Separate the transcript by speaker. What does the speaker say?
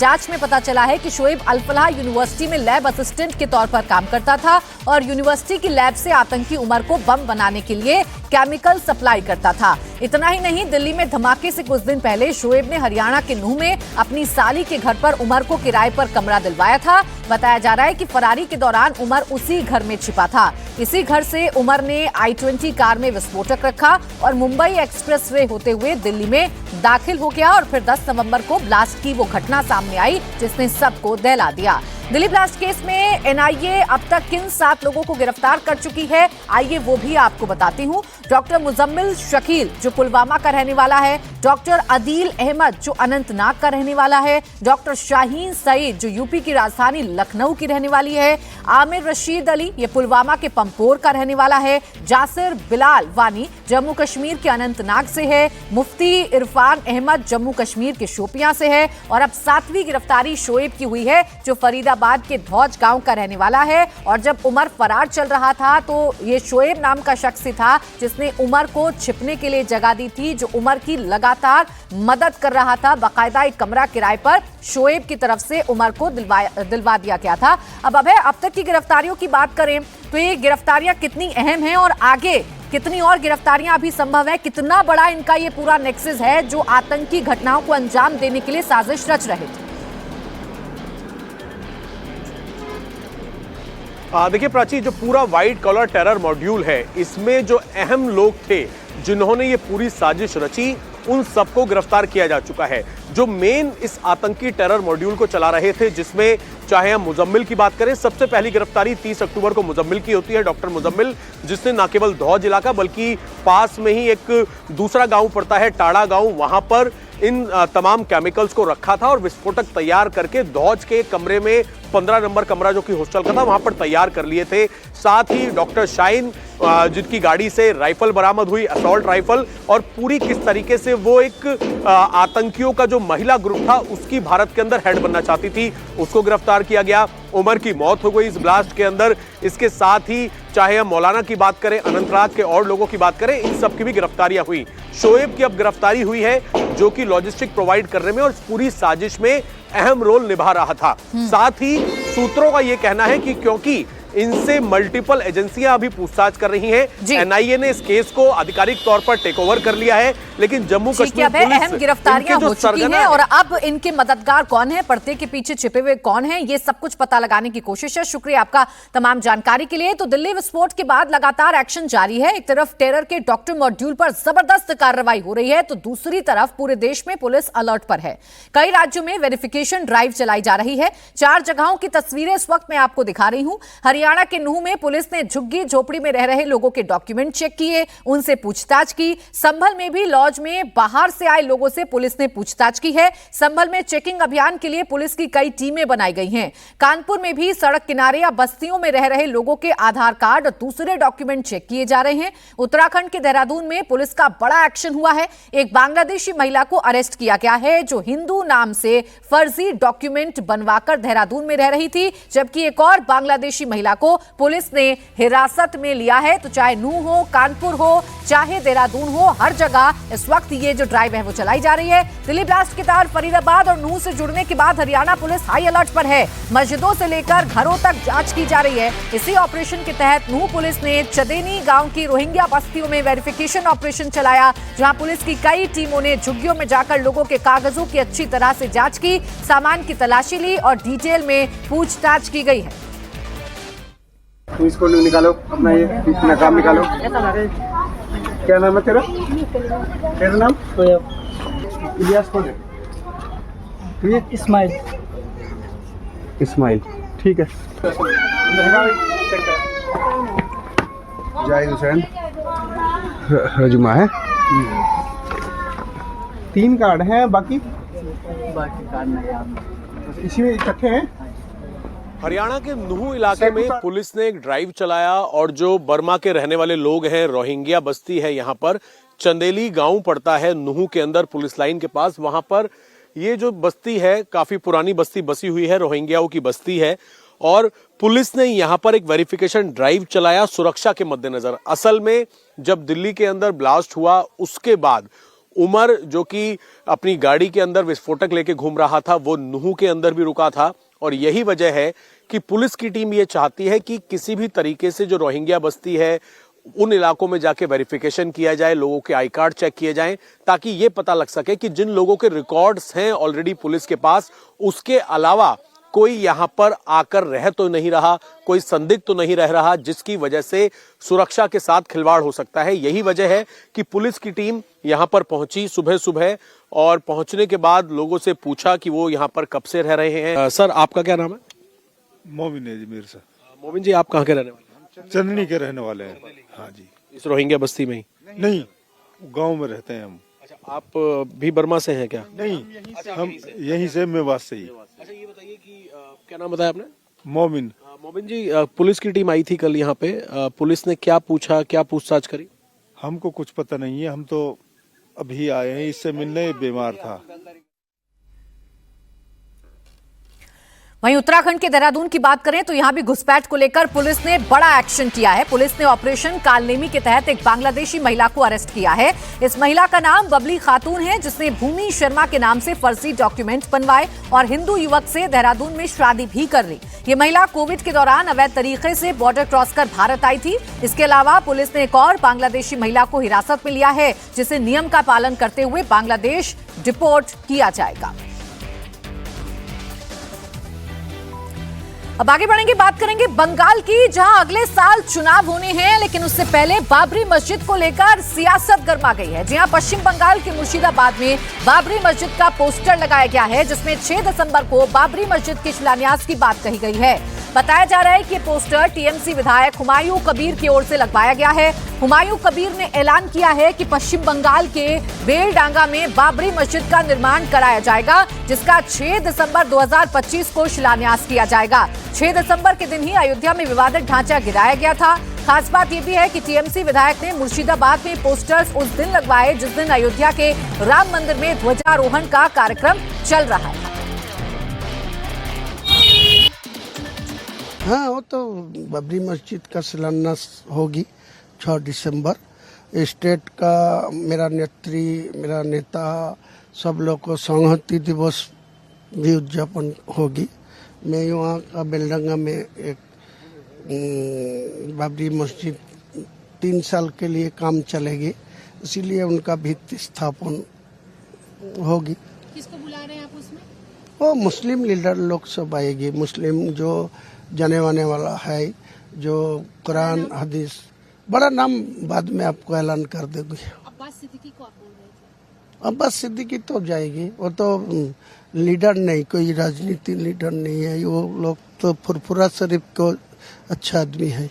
Speaker 1: जांच में पता चला है कि शोएब अल-फलाह यूनिवर्सिटी में लैब असिस्टेंट के तौर पर काम करता था और यूनिवर्सिटी की लैब से आतंकी उमर को बम बनाने के लिए केमिकल सप्लाई करता था। इतना ही नहीं, दिल्ली में धमाके से कुछ दिन पहले शोएब ने हरियाणा के नूंह में अपनी साली के घर पर उमर को किराए पर कमरा दिलवाया था। बताया जा रहा है कि फरारी के दौरान उमर उसी घर में छिपा था। इसी घर से उमर ने I-20 कार में विस्फोटक रखा और मुंबई एक्सप्रेसवे होते हुए दिल्ली में दाखिल हो गया और फिर 10 नवंबर को ब्लास्ट की वो घटना सामने आई जिसने सबको दहला दिया। दिल्ली ब्लास्ट केस में एनआईए अब तक किन 7 लोगों को गिरफ्तार कर चुकी है, आइए वो भी आपको बताती हूँ। डॉक्टर मुजम्मिल शकील जो पुलवामा का रहने वाला है, डॉक्टर अदील अहमद जो अनंतनाग का रहने वाला है, डॉक्टर शाहीन सईद जो यूपी की राजधानी लखनऊ की रहने वाली है, आमिर रशीद अली ये पुलवामा के पंपोर का रहने वाला है, जासिर बिलाल वानी जम्मू कश्मीर के अनंतनाग से है, मुफ्ती इरफान अहमद जम्मू कश्मीर के शोपियां से है और अब 7वीं गिरफ्तारी शोएब की हुई है जो फरीदाबाद के धौज गांव का रहने वाला है। और जब उमर फरार चल रहा था तो ये शोएब नाम का शख्स ही था जिसने उमर को छिपने के लिए जगह दी थी, जो उमर की लगातार मदद कर रहा था। बाकायदा एक कमरा किराए पर शोएब की तरफ से उमर को दिलवा दिया गया था। अब तक की गिरफ्तारियों की बात करें तो ये गिरफ्तारियां कितनी अहम हैं और आगे कितनी और गिरफ्तारियां अभी संभव है, कितना बड़ा इनका ये पूरा नेक्सस है जो आतंकी घटनाओं को अंजाम देने के लिए साजिश रच रहे थे।
Speaker 2: देखिए प्राची, जो पूरा व्हाइट कॉलर टेरर मॉड्यूल है इसमें जो अहम लोग थे जिन्होंने ये पूरी साजिश रची उन सबको गिरफ्तार किया जा चुका है। जो मेन इस आतंकी टेरर मॉड्यूल को चला रहे थे, जिसमें चाहे हम मुजम्मिल की बात करें, सबसे पहली गिरफ्तारी 30 अक्टूबर को मुजम्मिल की होती है, डॉक्टर मुजम्मिल, जिसने न केवल धौज इलाका बल्कि पास में ही एक दूसरा गांव पड़ता है टाड़ा गांव, वहां पर इन तमाम केमिकल्स को रखा था और विस्फोटक तैयार करके धौज के कमरे में 15 नंबर कमरा जो कि हॉस्टल का था वहां पर तैयार कर लिए थे। साथ ही डॉक्टर शाहीन जिनकी गाड़ी से राइफल बरामद हुई, असॉल्ट राइफल, और पूरी किस तरीके से वो एक आतंकियों का जो महिला ग्रुप था उसकी भारत के अंदर हेड बनना चाहती थी, उसको गिरफ्तार किया गया। उमर की मौत हो गई इस ब्लास्ट के अंदर। इसके साथ ही चाहे हम मौलाना की बात करें, अनंतनाग के और लोगों की बात करें, इन सब की भी गिरफ्तारियां हुई। शोएब की अब गिरफ्तारी हुई है जो कि लॉजिस्टिक प्रोवाइड करने में और पूरी साजिश में अहम रोल निभा रहा था। साथ ही सूत्रों का यह कहना है कि क्योंकि इनसे मल्टीपल एजेंसियां अभी पूछताछ कर रही हैं, एनआईए ने इस केस को आधिकारिक तौर पर टेक ओवर कर लिया है, लेकिन जम्मू कश्मीर पुलिस
Speaker 1: अहम गिरफ्तारियां हो चुकी हैं और अब इनके मददगार कौन है, पर्दे के पीछे छिपे हुए कौन है, ये सब कुछ पता लगाने की कोशिश है। शुक्रिया आपका तमाम जानकारी के लिए। तो दिल्ली विस्फोट के बाद लगातार एक्शन जारी है। एक तरफ टेरर के डॉक्टर मॉड्यूल पर जबरदस्त कार्रवाई हो रही है तो दूसरी तरफ पूरे देश में पुलिस अलर्ट पर है। कई राज्यों में वेरिफिकेशन ड्राइव चलाई जा रही है। 4 जगहों की तस्वीरें इस वक्त मैं आपको दिखा रही हूं। हरियाणा के नूंह में पुलिस ने झुग्गी झोपड़ी में रह रहे लोगों के डॉक्यूमेंट चेक किए, उनसे पूछताछ की। संभल में भी लॉज में बाहर से आए लोगों से पुलिस ने पूछताछ की है। संभल में चेकिंग अभियान के लिए पुलिस की कई टीमें बनाई गई हैं। कानपुर में भी सड़क किनारे या बस्तियों में रह रहे लोगों के आधार कार्ड और दूसरे डॉक्यूमेंट चेक किए जा रहे हैं। उत्तराखंड के देहरादून में पुलिस का बड़ा एक्शन हुआ है। एक बांग्लादेशी महिला को अरेस्ट किया गया है जो हिंदू नाम से फर्जी डॉक्यूमेंट बनवाकर देहरादून में रह रही थी, जबकि एक और बांग्लादेशी महिला को पुलिस ने हिरासत में लिया है। तो चाहे नूंह हो, कानपुर हो, चाहे देहरादून हो, हर जगह इस वक्त ये जो ड्राइव है वो चलाई जा रही है। दिल्ली ब्लास्ट के तहत फरीदाबाद और नूंह से जुड़ने के बाद हरियाणा पुलिस हाई अलर्ट पर है। मस्जिदों से लेकर घरों तक जांच की जा रही है। इसी ऑपरेशन के तहत नूंह पुलिस ने चदेनी गांव की रोहिंग्या बस्तियों में वेरिफिकेशन ऑपरेशन चलाया, जहां पुलिस की कई टीमों ने झुग्गियों में जाकर लोगों के कागजों की अच्छी तरह से जांच की, सामान की तलाशी ली और डिटेल में पूछताछ की गई है।
Speaker 3: तुम इसको निकालो, अपना ये नकाब निकालो। क्या नाम है तेरा? तेरा नाम? इलियास कौन है?
Speaker 4: इस्माइल।
Speaker 3: इस्माइल, ठीक है। जाहिद हुसैन, रजुमा है। 3 कार्ड हैं, बाकी
Speaker 4: कार्ड नहीं,
Speaker 3: इसी में इकट्ठे हैं।
Speaker 2: हरियाणा के नूंह इलाके में पुलिस ने एक ड्राइव चलाया और जो बर्मा के रहने वाले लोग हैं, रोहिंग्या बस्ती है यहाँ पर, चंदेली गांव पड़ता है नूंह के अंदर पुलिस लाइन के पास। वहां पर ये जो बस्ती है काफी पुरानी बस्ती बसी हुई है, रोहिंग्याओं की बस्ती है और पुलिस ने यहाँ पर एक वेरिफिकेशन ड्राइव चलाया सुरक्षा के मद्देनजर। असल में जब दिल्ली के अंदर ब्लास्ट हुआ उसके बाद उमर जो कि अपनी गाड़ी के अंदर विस्फोटक लेके घूम रहा था, वो नुहू के अंदर भी रुका था। और यही वजह है कि पुलिस की टीम ये चाहती है कि किसी भी तरीके से जो रोहिंग्या बस्ती है उन इलाकों में जाके वेरिफिकेशन किया जाए, लोगों के आई कार्ड चेक किए जाएं, ताकि ये पता लग सके कि जिन लोगों के रिकॉर्ड्स हैं ऑलरेडी पुलिस के पास, उसके अलावा कोई यहां पर आकर रह तो नहीं रहा, कोई संदिग्ध तो नहीं रह रहा, जिसकी वजह से सुरक्षा के साथ खिलवाड़ हो सकता है। यही वजह है कि पुलिस की टीम यहां पर पहुंची सुबह सुबह, और पहुंचने के बाद लोगों से पूछा कि वो यहां पर कब से रह रहे हैं। सर, आपका क्या नाम है?
Speaker 5: मोमिन है जी मेरे से।
Speaker 2: मोमिन जी, आप कहाँ के रहने वाले हैं?
Speaker 5: चंदनी के रहने वाले हैं। हाँ जी।
Speaker 2: इस रोहिंग्या बस्ती में ही?
Speaker 5: नहीं, गांव में रहते हैं हम।
Speaker 2: अच्छा, आप भी बर्मा से हैं क्या?
Speaker 5: नहीं, हम यहीं से मेवात से ही।
Speaker 2: अच्छा, ये बताइए कि क्या नाम बताया आपने?
Speaker 5: मोमिन।
Speaker 2: मोमिन जी, पुलिस की टीम आई थी कल यहाँ पे, पुलिस ने क्या पूछा, क्या पूछताछ करी?
Speaker 5: हमको कुछ पता नहीं है, हम तो अभी आए हैं, इससे मिलने बीमार था।
Speaker 1: वहीं उत्तराखंड के देहरादून की बात करें तो यहां भी घुसपैठ को लेकर पुलिस ने बड़ा एक्शन किया है। पुलिस ने ऑपरेशन कालनेमी के तहत एक बांग्लादेशी महिला को अरेस्ट किया है। इस महिला का नाम बबली खातून है, जिसने भूमि शर्मा के नाम से फर्जी डॉक्यूमेंट्स बनवाए और हिंदू युवक से देहरादून में शादी भी कर ली। ये महिला कोविड के दौरान अवैध तरीके से बॉर्डर क्रॉस कर भारत आई थी। इसके अलावा पुलिस ने एक और बांग्लादेशी महिला को हिरासत में लिया है, जिसे नियम का पालन करते हुए बांग्लादेश डिपोर्ट किया जाएगा। अब आगे बढ़ेंगे, बात करेंगे बंगाल की, जहां अगले साल चुनाव होने हैं, लेकिन उससे पहले बाबरी मस्जिद को लेकर सियासत गर्मा गई है। जी हां, पश्चिम बंगाल के मुर्शिदाबाद में बाबरी मस्जिद का पोस्टर लगाया गया है, जिसमें 6 दिसंबर को बाबरी मस्जिद के शिलान्यास की बात कही गई है। बताया जा रहा है कि पोस्टर टीएमसी विधायक हुमायूं कबीर की ओर से लगवाया गया है। हुमायूं कबीर ने ऐलान किया है कि पश्चिम बंगाल के बेलडांगा में बाबरी मस्जिद का निर्माण कराया जाएगा, जिसका 6 दिसंबर 2025 को शिलान्यास किया जाएगा। 6 दिसंबर के दिन ही अयोध्या में विवादित ढांचा गिराया गया था। खास बात यह भी है कि टीएमसी विधायक ने मुर्शिदाबाद में पोस्टर्स उस दिन लगवाए जिस दिन अयोध्या के राम मंदिर में ध्वजारोहण का कार्यक्रम चल रहा है।
Speaker 6: हाँ, वो तो बाबरी मस्जिद का शिलान्यास होगी 6 दिसंबर। स्टेट का मेरा नेता सब लोग को संहति दिवस भी उद्यापन होगी। मैं वहाँ का बेलडंगा में एक बाबरी मस्जिद 3 साल के लिए काम चलेगी, इसीलिए उनका भित्ति स्थापन होगी।
Speaker 7: किसको बुला रहे हैं आप उसमें?
Speaker 6: वो मुस्लिम लीडर लोग सब आएगी, मुस्लिम जो जाने वाने वाला है, जो कुरान हदीस, बड़ा नाम बाद में आपको ऐलान कर देगी।
Speaker 7: अब्बास सिद्दीकी को आप बोल रहे थे?
Speaker 6: अब्बास सिद्दीकी तो जाएगी, वो तो लीडर नहीं, कोई राजनीति लीडर नहीं है। वो लोग तो फुरफुरा शरीफ को अच्छा आदमी है।